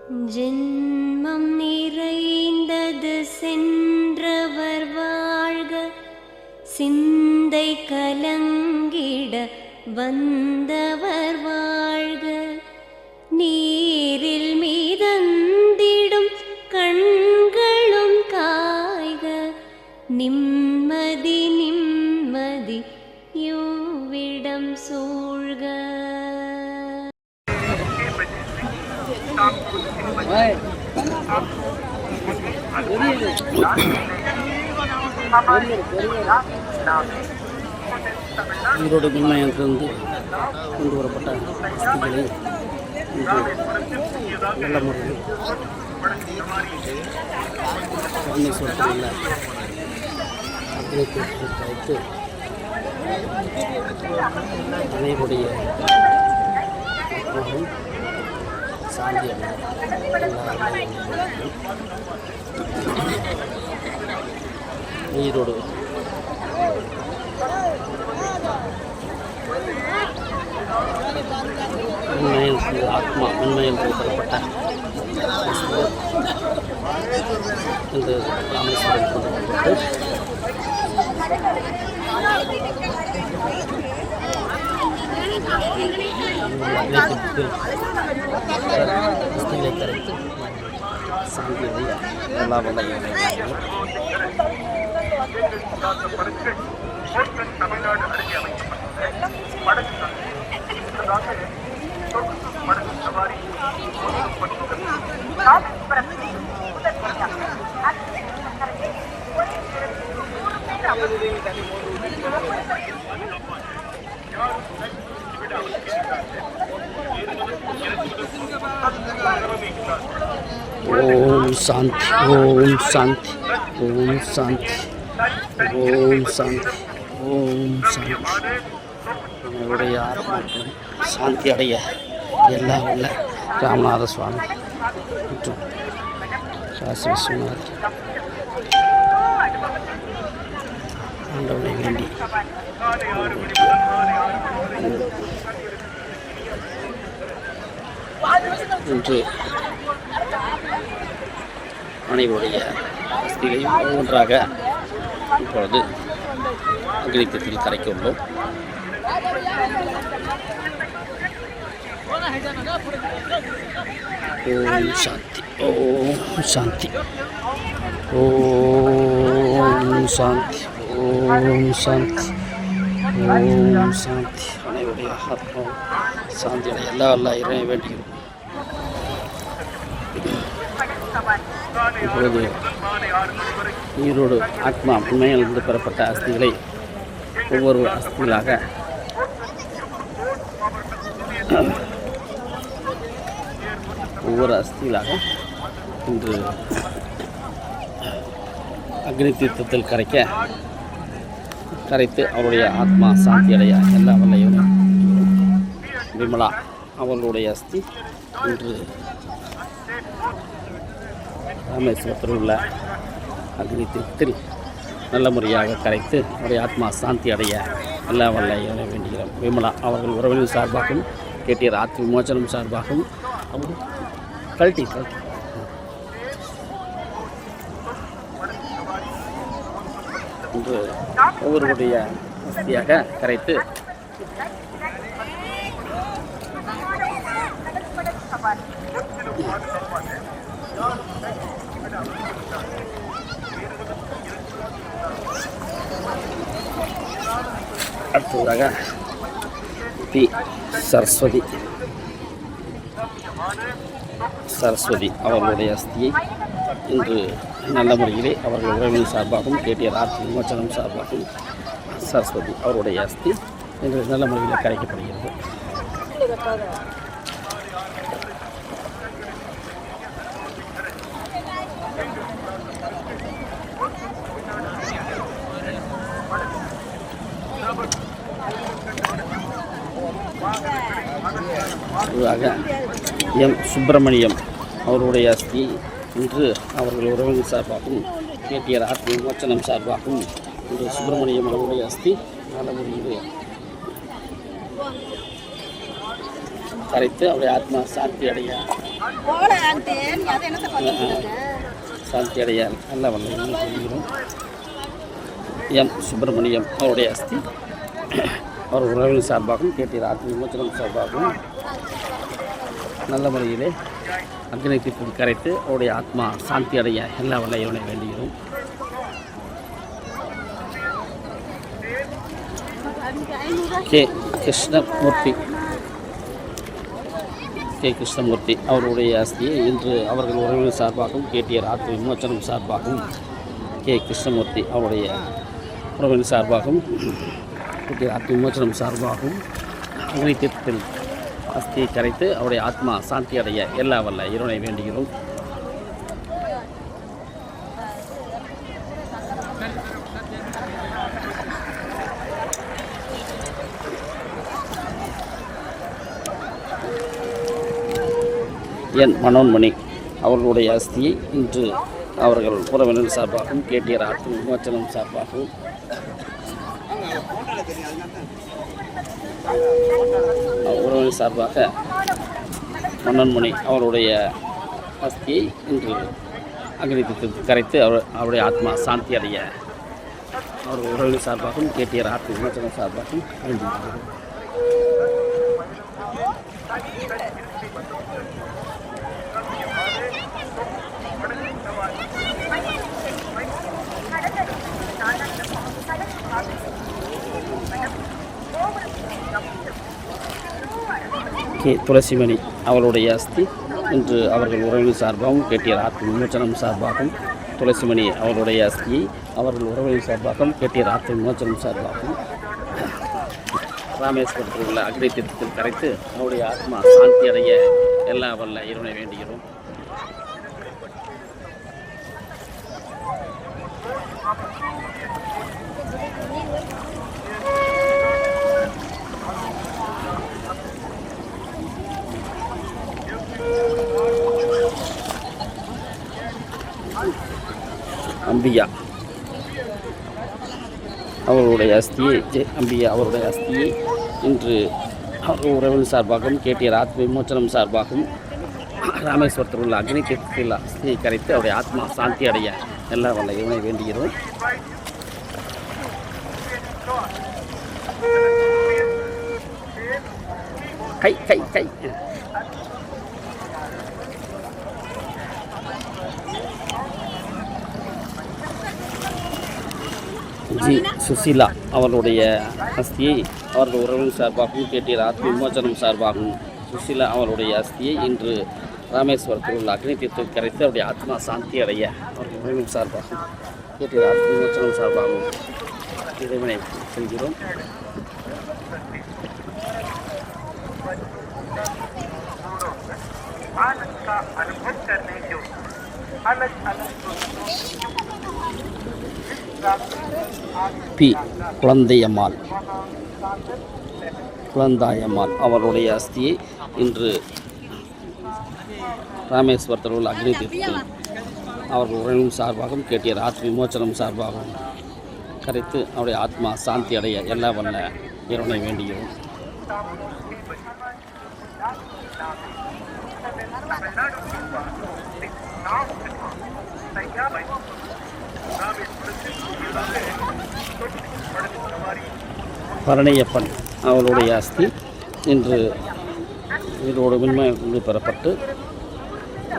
ஜென்மம் நிறைந்தது சென்றவர் வாழ்க, சிந்தை கலங்கிட வந்தவர் வாழ்க. நீரில் மீதந்திடும் கண்களும் காய்க, நிம்மதி நிம்மதி யோவிடம் சூழ்க. ஈரோடு மின்மயத்திலிருந்து கொண்டு வரப்பட்ட அஸ்திகளை நல்ல முறையில் ராமேஸ்வரத்தில் அக்னிக்கு வைத்து அனைவருடைய சாந்தி ஈரோடு உண்மையில் ஆத்மா உண்மையில் தரப்பட்ட இந்த ராமேஸ்வரம் கரைத்து சாந்தியை எல்லா வல்லையும் தமிழ்நாடு அருகே ஓம் சாந்தி ஓம் சாந்தி ஓம் சாந்தி ஓம் சாந்தி ஓம் சாந்தி. என்னுடைய ஆத்மாக்களும் சாந்தி அடைய எல்லாம் உள்ள ராமநாத சுவாமி மற்றும் காசி விஸ்வநாதர் ஆண்டவனை வேண்டி இன்று அனைவருடைய அஸ்திகளையும் ஒவ்வொன்றாக இப்பொழுது அக்னித்தத்தில் கரைக்க உள்ளோம். ஓம் சாந்தி ஓம் சாந்தி ஓம் சாந்தி ஓம் சாந்தி ஓம் சாந்தி. அனைவருடைய ஆத்மா சாந்தியுடைய எல்லா இறைவனை வேண்டுகிறோம். இப்பொழுது ஈரோடு ஆத்மா உண்மையிலிருந்து பெறப்பட்ட அஸ்திகளை ஒவ்வொரு அஸ்திகளாக இன்று அக்னி தீர்த்தத்தில் கரைத்து அவருடைய ஆத்மா சாந்தி அடைய எல்லா வல்லையும் விமலா அவர்களுடைய அஸ்தி இன்று ராமேஸ்வரத்தில் உள்ள அக்னி தீர்த்தத்தில் நல்ல முறையாக கரைத்து அவருடைய ஆத்மா சாந்தி அடைய எல்லா வல்லையும் வேண்டுகிறோம். விமலா அவர்கள் உறவினர் சார்பாகவும் கேட்டியர் ஆத்ம விமோச்சனம் சார்பாகவும் அவர் கழட்டி இன்று ஒவ்வொருடைய வசதியாக கரைத்து அடுத்ததாக பி சரஸ்வதி அவர்களுடைய அஸ்தியை இன்று நல்ல முறையிலே அவர்கள் உறவினர் சார்பாகவும் கேட்டியர் ஆத்ம விமோச்சனம் சார்பாகவும் சரஸ்வதி அவருடைய அஸ்தி இன்று நல்ல முறையில் கரைக்கப்படுகிறது. எம் சுப்பிரமணியம் அவருடைய அஸ்தி இன்று அவர்கள் உறவினர் சார்பாகவும் கேட்டியர் ஆத்ம விமோச்சனம் சார்பாகவும் இன்று சுப்பிரமணியம் அவருடைய அஸ்தி நல்ல முறையில் கரைத்து அவருடைய ஆத்மா சாந்தி அடைய சாந்தி அடைய நல்ல வல்ல சொல்கிறோம். எம் சுப்பிரமணியம் அவருடைய அஸ்தி அவர் உறவின் சார்பாகவும் கேட்டீர் ஆத்ம விமோச்சனம் சார்பாகவும் நல்ல முறையிலே அக்னி தீர்த்தத்தில் கரைத்து அவருடைய ஆத்மா சாந்தி அடைய எல்லா வல்ல இவனை வேண்டுகிறோம். கே கிருஷ்ணமூர்த்தி அவருடைய அஸ்தியை இன்று அவர்கள் உறவினர் சார்பாகவும் கேட்டியர் ஆத்ம விமோச்சனம் சார்பாகவும் கே கிருஷ்ணமூர்த்தி அவருடைய உறவினர் சார்பாகவும் கேட்டியர் ஆத்ம விமோச்சனம் சார்பாகவும் அக்னி தீர்த்தத்தில் அஸ்தியை கரைத்து அவருடைய ஆத்மா சாந்தி அடைய எல்லா வல்ல இறைவனை வேண்டுகிறோம். என் மனோன்மணி அவர்களுடைய அஸ்தியை இன்று அவர்கள் உறவினர் சார்பாகவும் கேட்டியர் ஆத்ம விமோச்சனம் சார்பாகவும் உறவினர் சார்பாக மன்னன்மணி அவருடைய அஸ்தியை இன்று அக்னி தீர்த்தத்தில் கரைத்து அவருடைய ஆத்மா சாந்தி அடைய அவர்கள் உறவினர் சார்பாகவும் கேட்டியர் ஆத்ம விமோச்சனம் சார்பாகவும் வேண்டுகிறோம். கே துளசிமணி அவளுடைய அஸ்தி இன்று அவர்கள் உறவினர் சார்பாகவும் கேட்டியர் ஆத்ம விமோச்சனம் சார்பாகவும் துளசிமணி அவருடைய அஸ்தியை அவர்கள் உறவினர் சார்பாகவும் கேட்டியர் ஆத்ம விமோச்சனம் சார்பாகவும் ராமேஸ்வரத்தில் உள்ள அக்னி தீர்த்தத்தில் கரைத்து அவருடைய ஆத்மா சாந்தி அடைய எல்லா வல்ல இறைவனை வேண்டுகிறோம். அம்பியா அவருடைய அஸ்தியை அம்பியா அவருடைய அஸ்தியை இன்று உறவினர் சார்பாகவும் கேட்டியர் ஆத்ம விமோச்சனம் சார்பாகவும் ராமேஸ்வரத்தில் உள்ள அக்னி தீர்த்தத்தில் அஸ்தியை கரைத்து அவருடைய ஆத்மா சாந்தி அடைய எல்லா வல்ல இறைவனை வேண்டுகிறோம். கை கை கை ஜி சுசீலா அவர்களுடைய அஸ்தியை அவர்கள் உறவினர் சார்பாகவும் கேட்டியர் ஆத்ம விமோச்சனம் சார்பாகவும் சுசீலா அவருடைய அஸ்தியை இன்று ராமேஸ்வரத்தில் உள்ள அக்னி தீர்த்தத்தில் கரைத்து அவருடைய ஆத்மா சாந்தி அடைய அவர்கள் உறவினர் சார்பாகவும் கேட்டியர் ஆத்ம விமோச்சனம் சார்பாகவும் இறைவனை செல்கிறோம். பி குழந்தையம்மாள் அவருடைய அஸ்தியை இன்று ராமேஸ்வரத்தில் உள்ள அக்னி தீர்த்தத்தில் அவர்கள் உறவினர் சார்பாகவும் கேட்டியர் ஆத்ம விமோச்சனம் சார்பாகவும் கரைத்து அவருடைய ஆத்மா சாந்தி அடைய எல்லா வல்ல இறைவனை வேண்டுகிறோம். பரணியப்பன் அவளுடைய அஸ்தி இன்று இதோடு மின்மயக்கு பெறப்பட்டு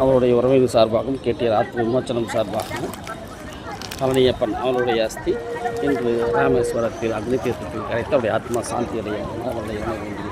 அவருடைய உறவினர் சார்பாகவும் கேட்டியர் ஆத்ம விமோச்சனம் சார்பாகவும் பழனியப்பன் அவளுடைய அஸ்தி இன்று ராமேஸ்வரத்தில் அக்னி தீர்த்தத்தில் கரைத்து அவருடைய ஆத்மா சாந்தி அடைய அவருடைய வேண்டுகிறோம்.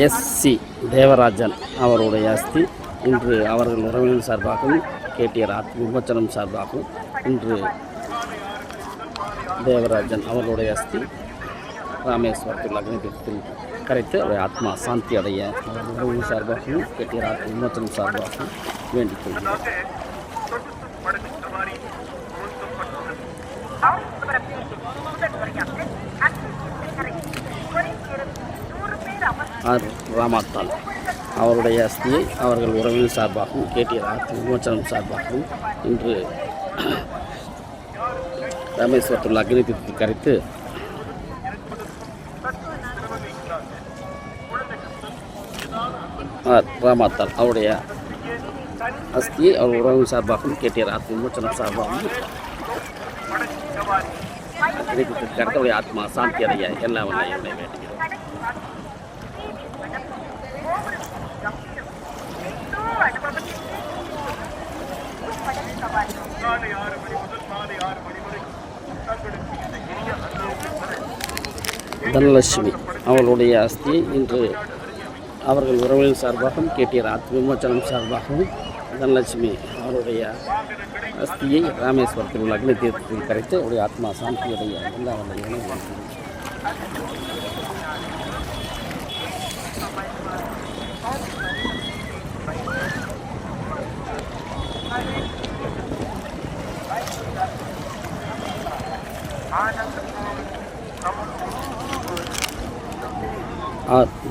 எஸ்.சி. தேவராஜன் அவருடைய அஸ்தி இன்று அவர்கள் உறவினர் சார்பாகவும் கேட்டியர் ஆத்ம விமோச்சனம் சார்பாகவும் இன்று தேவராஜன் அவர்களுடைய அஸ்தி ராமேஸ்வரத்தில் அக்னி தீர்த்தத்தில் கரைத்து அவருடைய ஆத்மா சாந்தி அடைய அவர்கள் உறவினர் சார்பாகவும் கேட்டியர் ஆத்ம விமோச்சனம் சார்பாகவும் வேண்டிக் கொள்கிறோம். ஆர் ராமாத்தாள் அவருடைய அஸ்தியை அவர்கள் உறவினர் சார்பாகவும் கேடிஆர் ஆர்த்தி விமோச்சனம் சார்பாகவும் இன்று ராமேஸ்வரத்தில் அக்னி தீர்த்தத்தில் கரைத்து ராமாத்தால் அவருடைய அஸ்தியை அவர் உறவினர் சார்பாகவும் கேடிஆர் ஆர்த்தி விமோச்சனம் சார்பாகவும் அக்னி தீர்த்தத்தில் கரைத்து அவருடைய ஆத்மா சாந்தி அடைய எல்லா வல்ல இறைவனை வேண்டுகிறோம். தனலட்சுமி அவர்களுடைய அஸ்தியை இன்று அவர்கள் உறவினர் சார்பாகவும் கேடிஆர் ஆர்த்தி விமோச்சனம் சார்பாகவும் தனலட்சுமி அவருடைய அஸ்தியை ராமேஸ்வரத்தில் உள்ள அக்னி தீர்த்தத்தில் கரைத்து அவருடைய ஆத்மா சாந்தியுடைய எல்லா வல்லையும்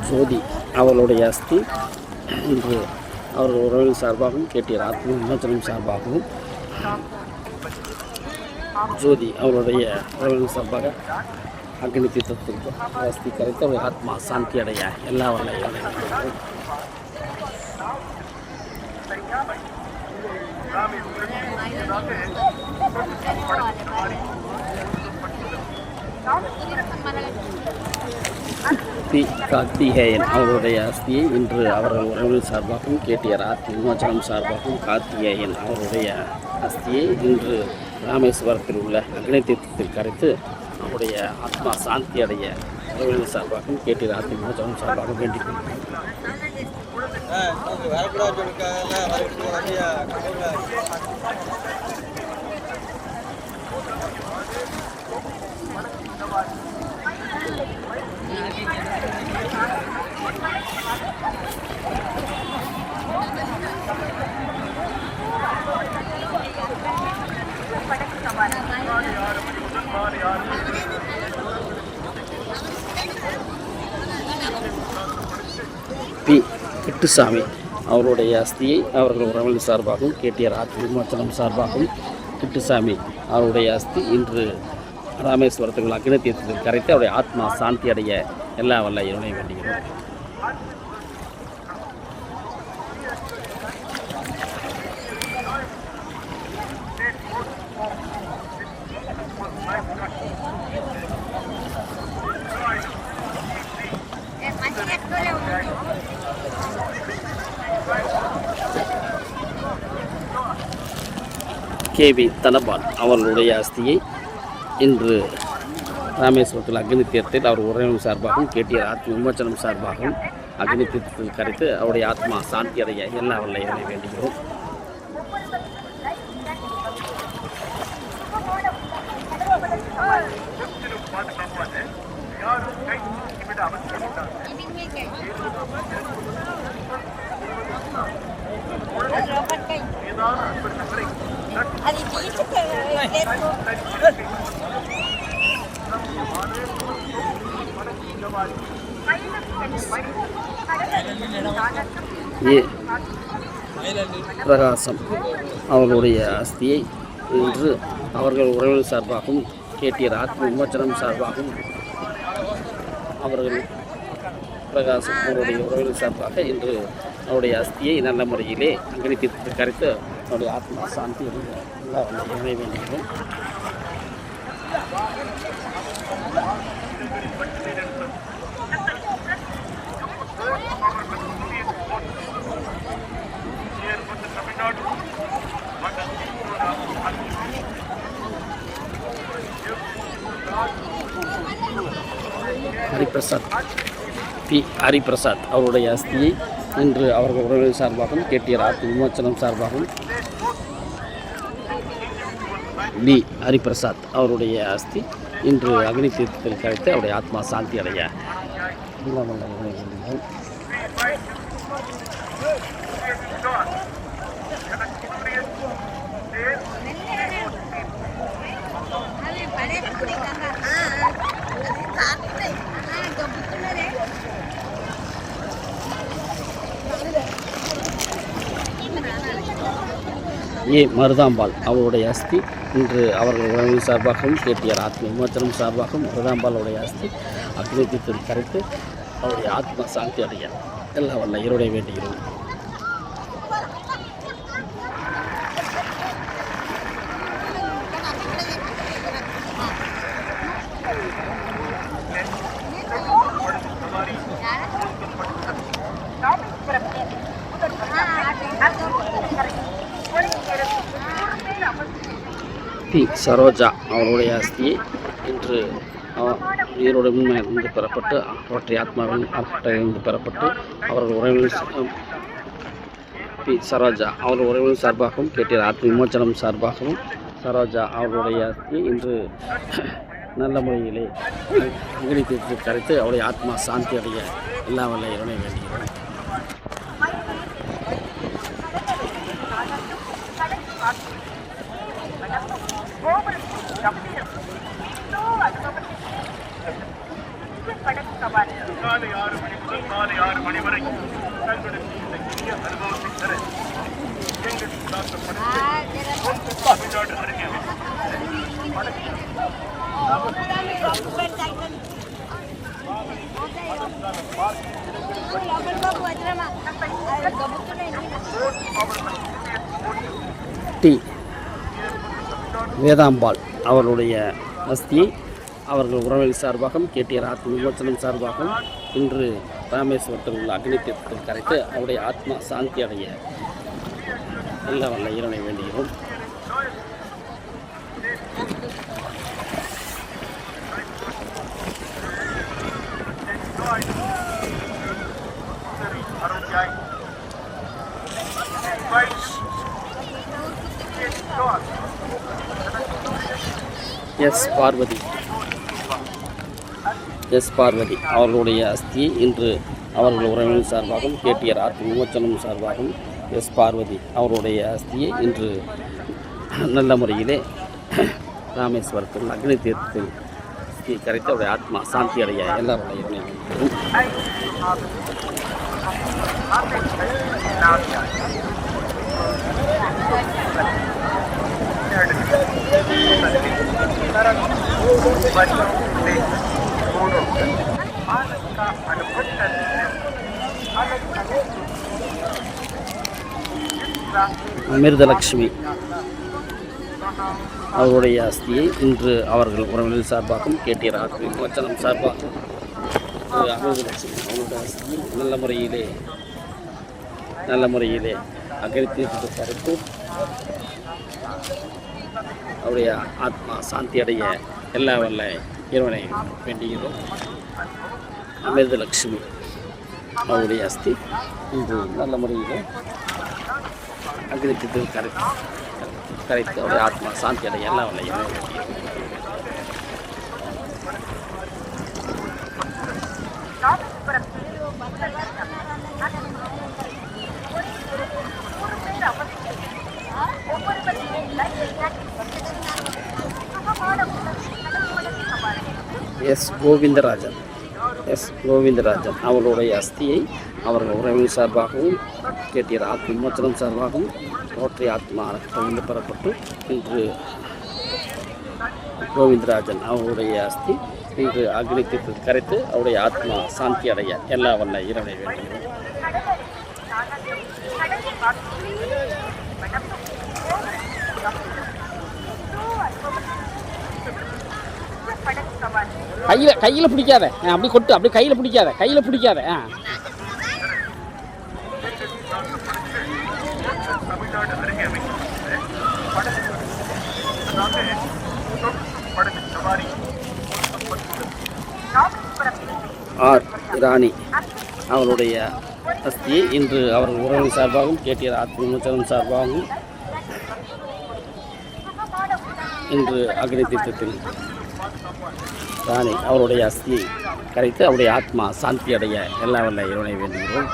ஜோதி அவளுடைய அஸ்தி இன்று அவர்கள் உறவினர் சார்பாகவும் கேடிஆர் ஆத்ம விமோச்சனம் சார்பாகவும் ஜோதி அவருடைய உறவினர் சார்பாக அக்னி தீர்த்தத்திற்கு அஸ்தி கரைத்து அவருடைய ஆத்மா சாந்தி அடைய எல்லா வல்லையும் கார்த்திகேயன் அவருடைய அஸ்தியை இன்று அவர்கள் உறவினர் சார்பாகவும் கேடிஆர் ஆர்த்தி விமோச்சனம் சார்பாகவும் கார்த்திகேயன் அவருடைய அஸ்தியை இன்று ராமேஸ்வரத்தில் உள்ள அக்னி தீர்த்தத்தில் கரைத்து அவருடைய ஆத்மா சாந்தி அடைய உறவினர் சார்பாகவும் கேடிஆர் ஆர்த்தி விமோச்சனம் சார்பாகவும் வேண்டிக் பி கிட்டுசாமி அவருடைய அஸ்தியை அவர்கள் உறவினர் சார்பாகவும் கேடிஆர் ஆர்த்தி விமோச்சனம் சார்பாகவும் கிட்டுசாமி அவருடைய அஸ்தி இன்று ராமேஸ்வரத்தில் உள்ள அக்னி தீர்த்தத்தில் கரைத்து அவருடைய ஆத்மா சாந்தி அடைய எல்லா வல்ல இறைவனை வேண்டுகிறோம். கேவி தனபால் அவர்களுடைய அஸ்தியை இன்று ராமேஸ்வரத்தில் அக்னி தீர்த்தத்தில் அவர் உறவினர் சார்பாகவும் கேடிஆர் ஆர்த்தி விமோச்சனம் சார்பாகவும் அக்னி தீர்த்தத்தில் கரைத்து அவருடைய ஆத்மா சாந்தி அடைய எல்லா வல்ல இறைவனை வேண்டுகிறோம். பிரகாசம் அவர்களுடைய அஸ்தியை இன்று அவர்கள் உறவினர் சார்பாகவும் கேடிஆர் ஆர்த்தி விமோச்சனம் சார்பாகவும் அவர்கள் பிரகாசம் அவருடைய உறவினர் சார்பாக இன்று அவருடைய அஸ்தியை நல்ல முறையிலே அக்னி தீர்த்தத்தில் கரைத்து அவருடைய ஆத்மா சாந்தி எல்லா இறை வேண்டுகிறோம். ஹரிபிரசாத் பி ஹரிபிரசாத் அவருடைய அஸ்தியை இன்று அவர்கள் உறவினர் சார்பாகவும் கேடிஆர் ஆர்த்தி விமோச்சனம் சார்பாகவும் டி ஹரிபிரசாத் அவருடைய அஸ்தி இன்று அக்னி தீர்த்தத்தில் கரைத்து அவருடைய ஆத்மா சாந்தி அடைய மருதாம்பாள் அவருடைய அஸ்தி இன்று அவர்கள் உறவின் சார்பாகவும் கேட்டியார் ஆத்ம விமோச்சனம் சார்பாகவும் மருதாம்பாளுடைய அஸ்தி அக்னி தீர்த்தத்தில் கரைத்து அவருடைய ஆத்மா சாந்தி அடைய எல்லாம் வல்ல இறைவனை வேண்டுகிறோம். சரோஜா அவருடைய அஸ்தியை இன்று உயிரோடு இருந்து பெறப்பட்டு அவற்றை ஆத்மாவின் இருந்து பெறப்பட்டு அவர்கள் உறவினர் சரோஜா அவர்கள் உறவினர் சார்பாகவும் கேட்டியார் ஆத்ம விமோச்சனம் சார்பாகவும் சரோஜா அவர்களுடைய அஸ்தியை இன்று நல்ல முறையிலே அக்னி தீர்த்தத்தில் கரைத்து அவருடைய ஆத்மா சாந்தி அடைய எல்லா வல்ல இறைவனை வேண்டுகிறோம். காலை 6 மணி வரை தங்களுக்கு இந்த இனிய அனுபவத்தை தர எங்கள் தமிழ்நாடு அருகே வேதாம்பாள் அவர்களுடைய அஸ்தியை அவர்கள் உறவினர் சார்பாகவும் கேட்டியார் ஆத்ம விமோச்சனம் சார்பாகவும் இன்று ராமேஸ்வரத்தில் உள்ள அக்னி தீர்த்தத்தில் கரைத்து அவருடைய ஆத்மா சாந்தி அடைய எல்லா வல்ல இறைவனை வேண்டுகிறோம். பார்வதி அவர்களுடைய அஸ்தியை இன்று அவர்கள் உறவினர் சார்பாகவும் கேட்டியார் ஆத்ம விமோச்சனம் சார்பாகவும் பார்வதி அவருடைய அஸ்தியை இன்று நல்ல முறையிலே ராமேஸ்வரத்தில் அக்னி தீர்த்தத்தில் கரைத்து அவருடைய ஆத்மா சாந்தி அடைய எல்லாருடைய அமிர்தலட்சுமி அவருடைய அஸ்தியை இன்று அவர்கள் உறவினர் சார்பாகவும் கேட்டியார் ஆத்ம விமோச்சனம் சார்பாகவும் அமிர்தலட்சுமி அவருடைய அஸ்தியை நல்ல முறையிலே அக்னி தீர்த்தத்தில் கரைத்து அவருடைய ஆத்மா சாந்தி அடைய எல்லா வல்ல இறைவனை வேண்டுகிறோம். அமிர்தலட்சுமி அவருடைய அஸ்தி இன்று நல்ல முறையில் அக்னி தீர்த்தத்தில் கரைத்து அவருடைய ஆத்மா சாந்தி அடைய எல்லா வல்ல இறைவனை வேண்டுகிறோம். கோவிந்தராஜன் அவர்களுடைய அஸ்தியை அவர்கள் உறவினர் சார்பாகவும் கேட்டியார் ஆத்ம விமோச்சனம் சார்பாகவும் ரோட்டரி ஆத்மா அறக்கட்டளையில் பெறப்பட்டு இன்று கோவிந்தராஜன் அவருடைய அஸ்தி இன்று அக்னி தீர்த்தத்தில் கரைத்து அவருடைய ஆத்மா சாந்தி அடைய எல்லா வல்ல இறைவனை வேண்டுகிறோம். கையில் பிடிக்காத, அப்படி கொட்டு, அப்படி கையில் பிடிக்காத. ராணி அவருடைய அஸ்தியை இன்று அவர்கள் உறவினர் சார்பாகவும் கேட்டியார் ஆத்ம விமோச்சனம் சார்பாகவும் இன்று அக்னி தீர்த்தத்தில் ராணி அவருடைய அஸ்தியை கரைத்து அவருடைய ஆத்மா சாந்தி அடைய எல்லா வல்ல இறைவனை வேண்டுகிறோம்.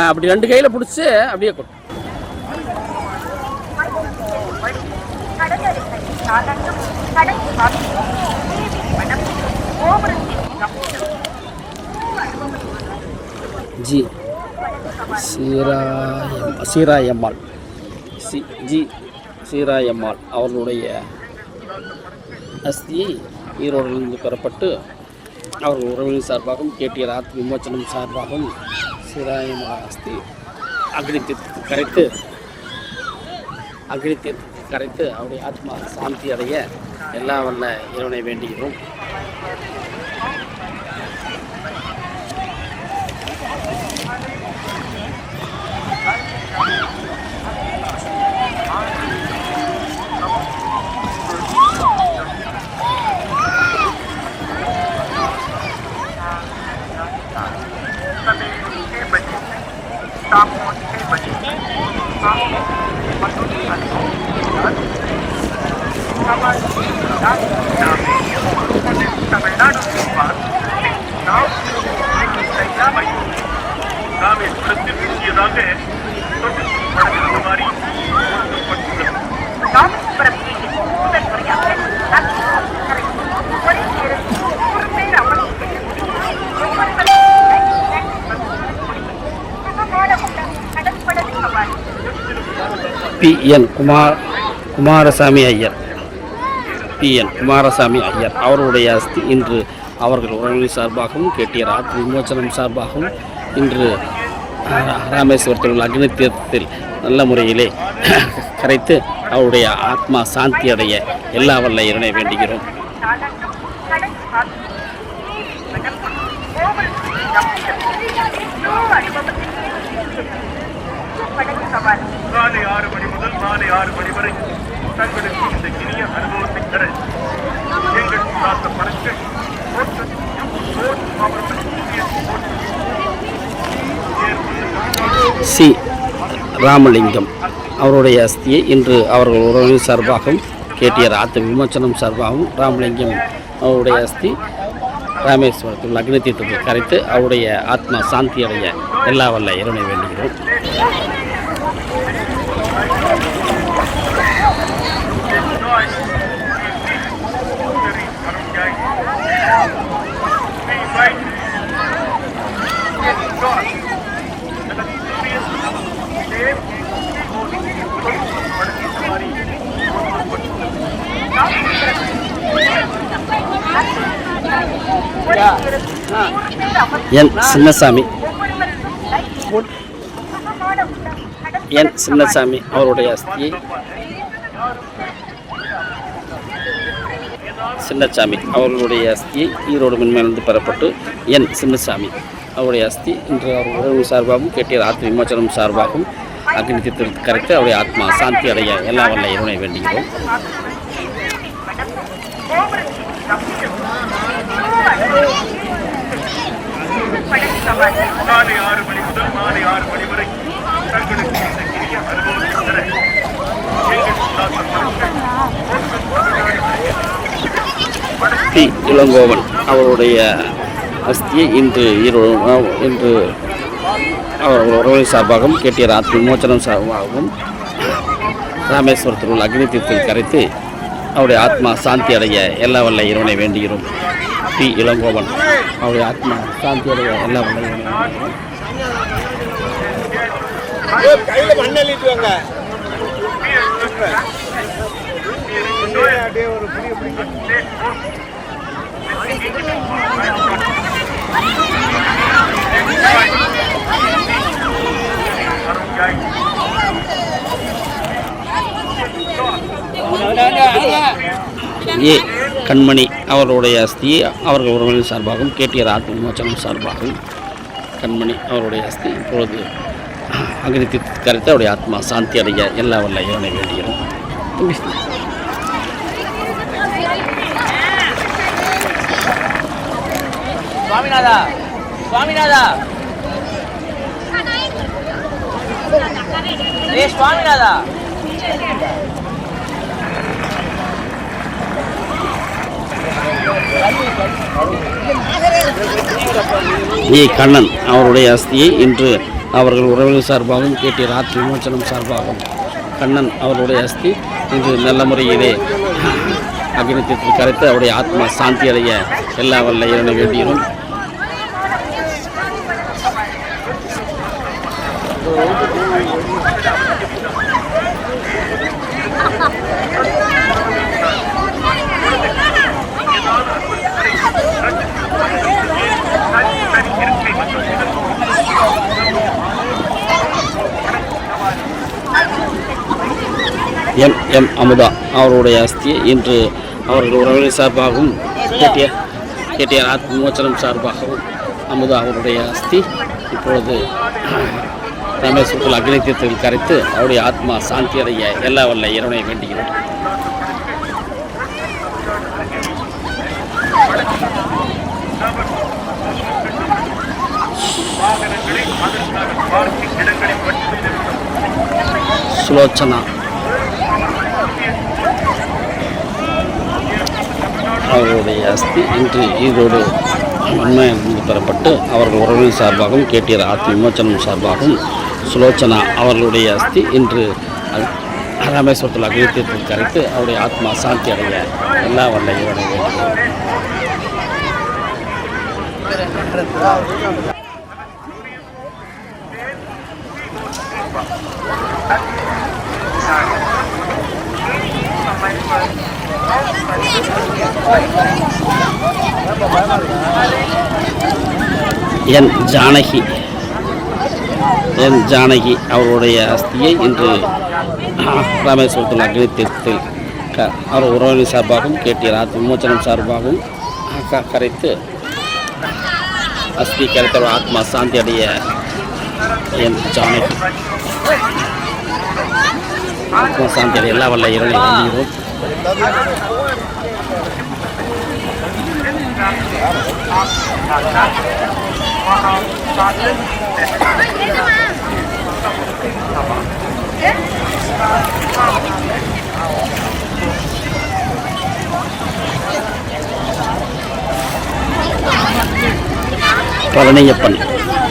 அப்படி 2 கையில் பிடிச்சி அப்படியே கொடு. ஜி சீராயம்மாள் ஜி சீராயம்மாள் அவர்களுடைய அஸ்தியை ஈரோடிலிருந்து பெறப்பட்டு அவர்கள் உறவினர் சார்பாகவும் கேடிஆர் ஆத்ம விமோச்சனம் சார்பாகவும் சீராயம்மாள் அஸ்தி அக்னித்தீர்த்தத்தில் கரைத்து அவருடைய ஆத்மா சாந்தி அடைய எல்லா வல்ல இறைவனை வேண்டுகிறோம். PN குமாரசாமி ஐயர் அவருடைய அஸ்தி இன்று அவர்கள் உறவினர் சார்பாகவும் கேடிஆர் ஆத்ம விமோச்சனம் சார்பாகவும் இன்று ராமேஸ்வரத்தில் உள்ள அக்னி தீர்த்தத்தில் நல்ல முறையிலே கரைத்து அவருடைய ஆத்மா சாந்தி அடைய எல்லா வல்ல இறைவனை வேண்டுகிறோம். காலை 6 மணி முதல் மாலை 6 மணி வரை தங்களுக்கு இந்த இனிய அனுபவத்தை தர எங்கள் சார்ந்த பணங்கள் சி ராமலிங்கம் அவருடைய அஸ்தியை இன்று அவர்கள் உறவினர் சார்பாகவும் கேடிஆர் ஆத்ம விமோச்சனம் சார்பாகவும் ராமலிங்கம் அவருடைய அஸ்தி ராமேஸ்வரத்தில் அக்னி தீர்த்தத்தில் கரைத்து அவருடைய ஆத்மா சாந்தி அடைய எல்லா வல்ல இறைவனை வேண்டுகிறோம். என் சின்னசாமி அவருடைய அஸ்தியை ஈரோடு மின்மேலிருந்து பெறப்பட்டு என் சின்னசாமி அவருடைய அஸ்தி இன்று அவர் உறவு சார்பாகவும் கேடிஆர் ஆத்ம விமோச்சனம் சார்பாகவும் அக்னி தீர்த்தத்தில் கரைத்து அவருடைய ஆத்மா சாந்தி அடைய எல்லா வல்ல இறைவனை வேண்டுகிறோம். காலை 6 மணி முதல் மாலை 6 மணி வரை தங்களுக்கு இந்த இனிய அனுபவத்தை தர எங்கள் சார்ந்த பணங்கள் இளங்கோவன் அவருடைய அஸ்தியை இன்று அவர் உறவினர் சார்பாகவும் கேடிஆர் ஆத்ம விமோச்சனம் சார்பாகவும் ராமேஸ்வரத்தில் உள்ள அக்னி தீர்த்தத்தில் கரைத்து அவருடைய ஆத்மா சாந்தி அடைய எல்லா வல்ல இறைவனை வேண்டுகிறோம். இளங்கோவன் அவருடைய ஆத்மா சாந்தி அடைய எல்லா வல்ல இறைவனை வேண்டுகிறோம். ஏ கண்மணி அவருடைய அஸ்தியை அவர்கள் உறவினர் சார்பாகவும் கேடிஆர் ஆத்ம விமோச்சனம் சார்பாகவும் கண்மணி அவருடைய அஸ்தி இப்பொழுது அக்னி தீர்த்தத்தில் கரைத்து அவருடைய ஆத்மா சாந்தி அடைய எல்லா வல்ல இறைவனை வேண்டுகிறோம். சுவாமிநாதா ஏ கண்ணன் அவருடைய அஸ்தியை இன்று அவர்கள் உறவினர் சார்பாகவும் கேடிஆர் ஆத்ம விமோச்சனம் சார்பாகவும் கண்ணன் அவருடைய அஸ்தி இன்று நல்ல முறையிலே அக்னி தீர்த்தத்தில் கரைத்து அவருடைய ஆத்மா சாந்தி அடைய எல்லா வல்ல இறைவனை வேண்டுகிறோம். எம் அமுதா அவருடைய அஸ்தியை இன்று அவர்கள் உறவினர் சார்பாகவும் கேடிஆர் ஆத்ம விமோச்சனம் சார்பாகவும் அமுதா அவருடைய அஸ்தி இப்பொழுது ராமேஸ்வரத்தில் அக்னி தீர்த்தத்தில் கரைத்து அவருடைய ஆத்மா சாந்தி அடைய எல்லா வல்ல இறைவனை வேண்டுகிறோம். சுலோச்சனா அவருடைய அஸ்தி இன்று ஈரோடு உண்மையிலிருந்து பெறப்பட்டு அவர்கள் உறவினர் சார்பாகவும் கேடிஆர் ஆத்ம விமோச்சனம் சார்பாகவும் சுலோச்சனா அவர்களுடைய அஸ்தி இன்று ராமேஸ்வரத்தில் அக்னி தீர்த்தத்தில் கரைத்து அவருடைய ஆத்மா சாந்தி அடைய எல்லா வல்ல இறைவனை வேண்டுகிறோம். என் ஜானகி அவருடைய அஸ்தியை இன்று ராமேஸ்வரத்தில் அக்னி தீர்த்தத்தில் அவர் உறவினர் சார்பாகவும் கேடிஆர் ஆத்ம விமோச்சனம் சார்பாகவும் கரைத்து அஸ்தி கரைத்த ஆத்மா சாந்தி அடைய என் ஜானகி ஆத்மா சாந்தி அடைய எல்லா வல்ல இறைவனை வேண்டுகிறோம்.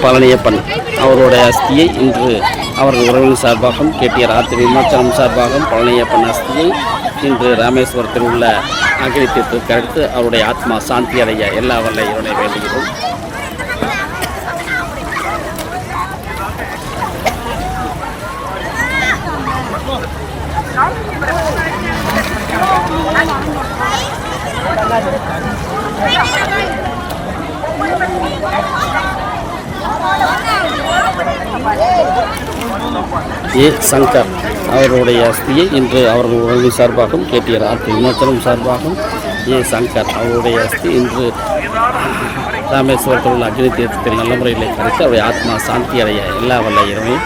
பழனியப்பன் அவருடைய அஸ்தியை இன்று அவர்கள் உறவினர் சார்பாகவும் கேடிஆர் ஆத்ம விமோச்சனம் சார்பாகவும் பழனியப்பன் அஸ்தியை இன்று ராமேஸ்வரத்தில் உள்ள அக்னி தீர்த்தத்தில் கரைத்து அவருடைய ஆத்மா சாந்தி அடைய எல்லா வல்ல இறைவனை வேண்டுகிறோம். ஏ சங்கர் அவருடைய அஸ்தியை இன்று அவர்கள் உறவினர் சார்பாகவும் கேடிஆர் ஆத்ம விமோச்சனம் சார்பாகவும் ஏ சங்கர் அவருடைய அஸ்தி இன்று ராமேஸ்வரத்தில் உள்ள அக்னி தீர்த்தத்தில் நல்ல முறையில் கரைத்து அவருடைய ஆத்மா சாந்தி அடைய எல்லா வல்ல இறைவனை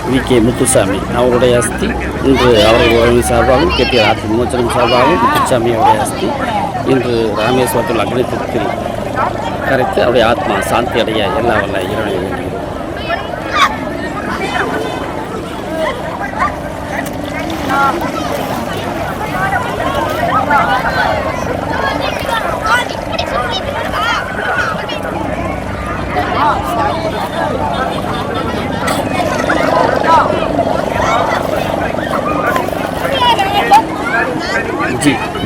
வி கே முத்துசாமி அவருடைய அஸ்தி இன்று அவர்கள் உறவினர் சார்பாகவும் கேடிஆர் ஆத்ம விமோச்சனம் சார்பாகவும் முத்துசாமி அவருடைய அஸ்தி இன்று ராமேஸ்வரத்தில் அக்னி தீர்த்தத்தில் கரைத்து அவருடைய ஆத்மா சாந்தி அடைய எல்லா வல்ல இறைவனை வேண்டுகிறோம்.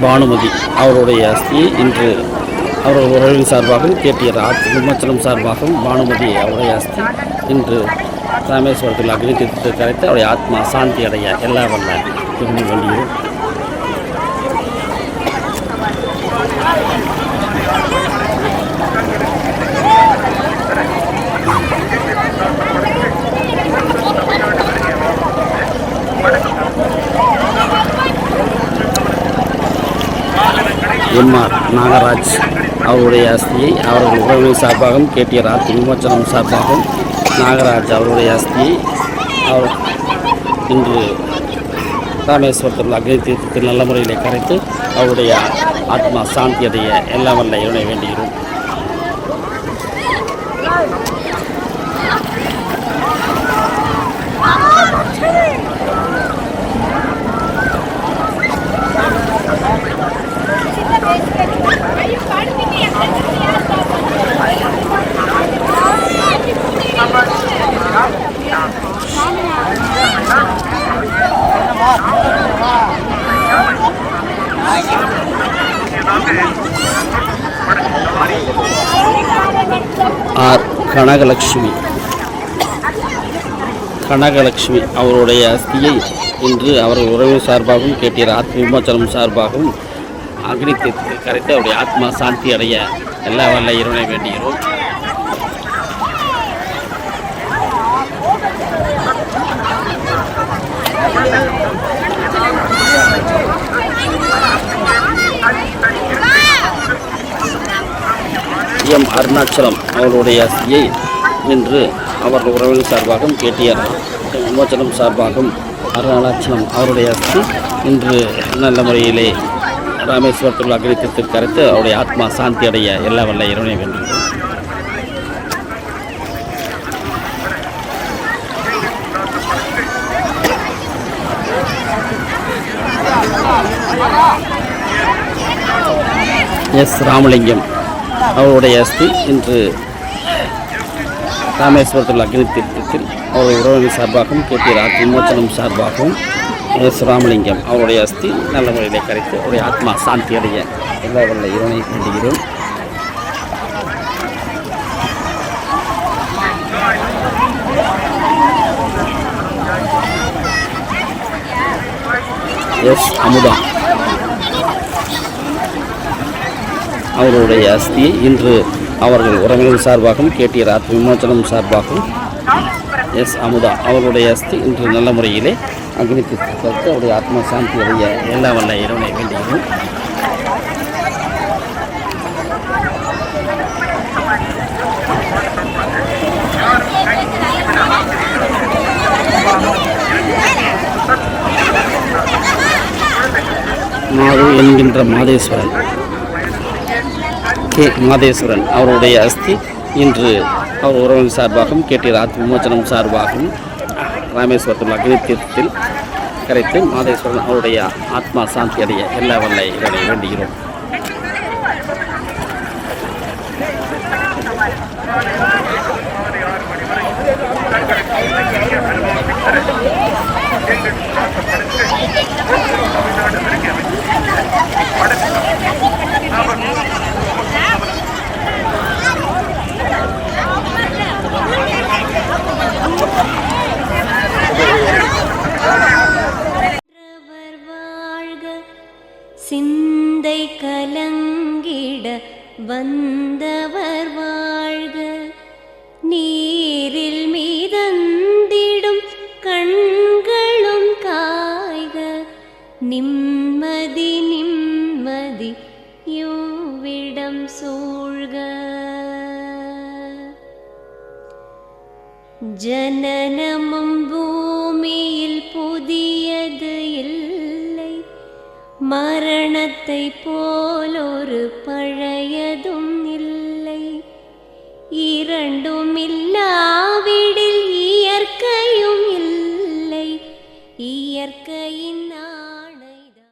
பானுமதி அவருடைய அஸ்தியை இன்று அவர்கள் உறவினர் சார்பாகவும் கேடிஆர் ஆத்ம விமோச்சனம் சார்பாகவும் பானுமதி அவருடைய அஸ்தி இன்று ராமேஸ்வரத்தில் அக்னி தீர்த்தத்தில் கரைத்து அவருடைய ஆத்மா சாந்தி அடைய எல்லா வல்ல இறைவனை வேண்டுகிறோம். எம்ஆர் நாகராஜ் அவருடைய அஸ்தியை அவர்கள் உறவினர் சார்பாகவும் கேடிஆர் ஆத்ம விமோச்சனம் சார்பாகவும் நாகராஜ் அவருடைய அஸ்தியை அவர் இன்று ராமேஸ்வரத்தில் அக்னி தீர்த்தத்தில் நல்ல முறையில் கரைத்து அவருடைய ஆத்மா சாந்தி அடைய எல்லா வல்ல இறைவனை வேண்டுகிறோம். ஆர் கனகலட்சுமி அவருடைய அஸ்தியை இன்று அவர்கள் உறவு சார்பாகவும் கேட்டீர் ஆத்ம விமோச்சனம் சார்பாகவும் அக்னி தீர்த்தத்தில் கரைத்து அவருடைய ஆத்மா சாந்தி அடைய எல்லா வல்ல இறைவனை வேண்டுகிறோம். எம் அருணாச்சலம் அவருடைய அஸ்தியை இன்று அவர்கள் உறவின் சார்பாகவும் கேட்டியார் விமோச்சனம் சார்பாகவும் அருணாச்சலம் அவருடைய அஸ்தி இன்று நல்ல முறையிலே ராமேஸ்வரத்தில் அக்னி தீர்த்தத்தில் கரைத்து அவருடைய ஆத்மா சாந்தி அடைய எல்லா வல்ல இறைவனை வேண்டுகிறோம். எஸ் ராமலிங்கம் அவருடைய அஸ்தி இன்று ராமேஸ்வரத்தில் அக்னி தீர்த்தத்தில் அவருடைய உறவினர் சார்பாகவும் கேட்டீர் ஆத்ம விமோச்சனம் சார்பாகவும் எஸ் ராமலிங்கம் அவருடைய அஸ்தி நல்ல முறையிலே கரைத்து அவருடைய ஆத்மா சாந்தி அடைய எல்லா வல்ல இறைவனை வேண்டுகிறோம். எஸ் அமுதா அவருடைய அஸ்தியை இன்று அவர்கள் உறவினர் சார்பாகவும் கேட்டீர் ஆத்ம விமோச்சனம் சார்பாகவும் எஸ் அமுதா அவருடைய அஸ்தி இன்று நல்ல முறையிலே அக்னி தீர்த்தத்தில் அவருடைய ஆத்மா சாந்தி அடைய எல்லா வல்ல இறைவனை வேண்டுகிறோம். மாது என்கின்ற மாதேஸ்வரன் மாதேஸ்வரன் அவருடைய அஸ்தி இன்று அவர் உறவினர் சார்பாகவும் கேட்டீர் ஆத்ம விமோச்சனம் சார்பாகவும் ராமேஸ்வரத்தில் அக்னி தீர்த்தத்தில் கரைத்து மாதேஸ்வரன் அவருடைய ஆத்மா சாந்தி அடைய எல்லா வல்ல இறைவனை வேண்டுகிறோம். சிந்தை கலங்கிட வந்தவர் வாழ்க, நீரில் மீதந்திடும் கண்களும் காய்க, நிம்மதி நிம்மதி யோவிடம் சூழ்க. ஜனனமும் பூமியில் புதியது இல்லை, மரணத்தை போலொரு பழையதும் இல்லை, இரண்டும் இல்லா